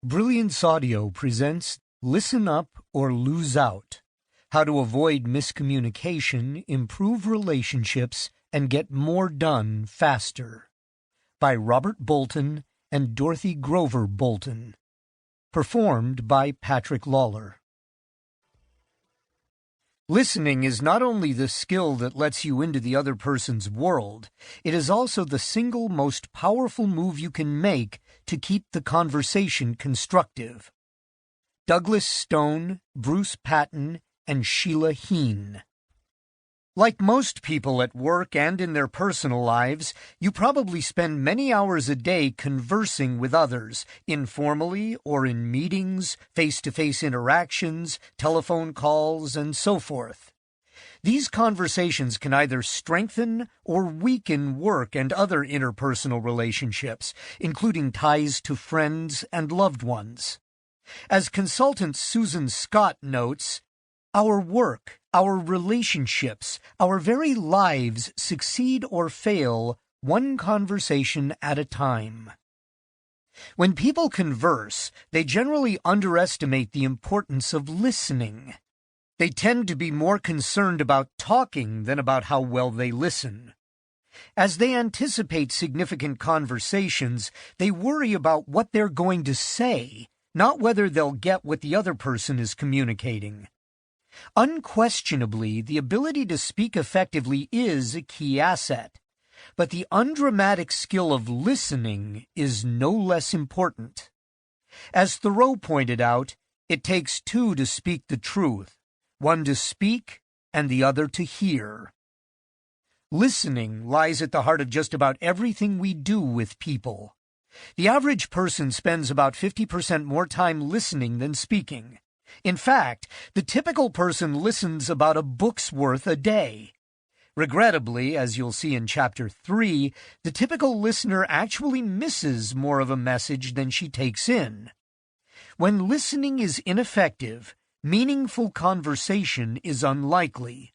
Brilliance Audio presents Listen Up or Lose Out: How to Avoid Miscommunication, Improve Relationships, and Get More Done Faster by Robert Bolton and Dorothy Grover Bolton. Performed by Patrick Lawler. Listening is not only the skill that lets you into the other person's world, it is also the single most powerful move you can make to keep the conversation constructive. Douglas Stone, Bruce Patton, and Sheila Heen. Like most people at work and in their personal lives, you probably spend many hours a day conversing with others, informally or in meetings, face-to-face interactions, telephone calls, and so forth. These conversations can either strengthen or weaken work and other interpersonal relationships, including ties to friends and loved ones. As consultant Susan Scott notes, our work, our relationships, our very lives succeed or fail one conversation at a time. When people converse, they generally underestimate the importance of listening. They tend to be more concerned about talking than about how well they listen. As they anticipate significant conversations, they worry about what they're going to say, not whether they'll get what the other person is communicating. Unquestionably, the ability to speak effectively is a key asset, but the undramatic skill of listening is no less important. As Thoreau pointed out, it takes two to speak the truth, one to speak and the other to hear. Listening lies at the heart of just about everything we do with people. The average person spends about 50% more time listening than speaking. In fact, the typical person listens about a book's worth a day. Regrettably, as you'll see in Chapter 3, the typical listener actually misses more of a message than she takes in. When listening is ineffective, meaningful conversation is unlikely,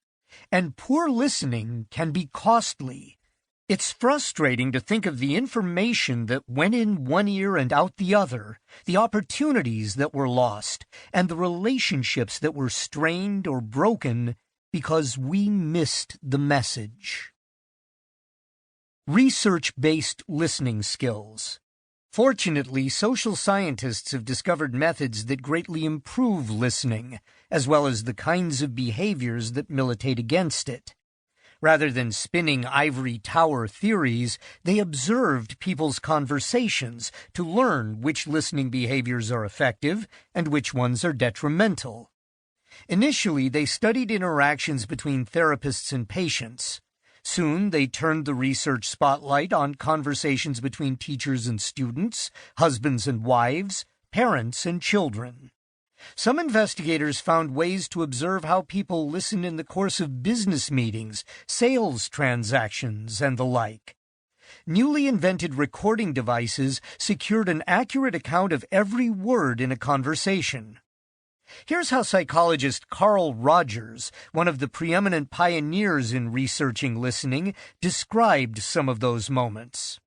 and poor listening can be costly. It's frustrating to think of the information that went in one ear and out the other, the opportunities that were lost, and the relationships that were strained or broken because we missed the message. Research-based listening skills. Fortunately, social scientists have discovered methods that greatly improve listening, as well as the kinds of behaviors that militate against it. Rather than spinning ivory tower theories, they observed people's conversations to learn which listening behaviors are effective and which ones are detrimental. Initially, they studied interactions between therapists and patients. Soon, they turned the research spotlight on conversations between teachers and students, husbands and wives, parents and children. Some investigators found ways to observe how people listen in the course of business meetings, sales transactions, and the like. Newly invented recording devices secured an accurate account of every word in a conversation. Here's how psychologist Carl Rogers, one of the preeminent pioneers in researching listening, described some of those moments.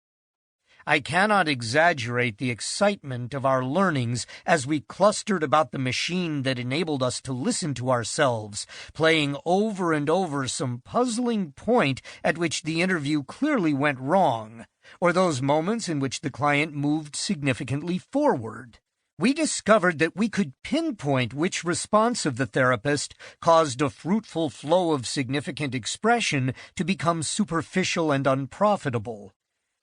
I cannot exaggerate the excitement of our learnings as we clustered about the machine that enabled us to listen to ourselves, playing over and over some puzzling point at which the interview clearly went wrong, or those moments in which the client moved significantly forward. We discovered that we could pinpoint which response of the therapist caused a fruitful flow of significant expression to become superficial and unprofitable.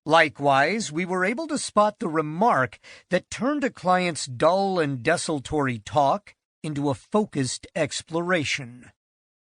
Likewise, we were able to spot the remark that turned a client's dull and desultory talk into a focused exploration.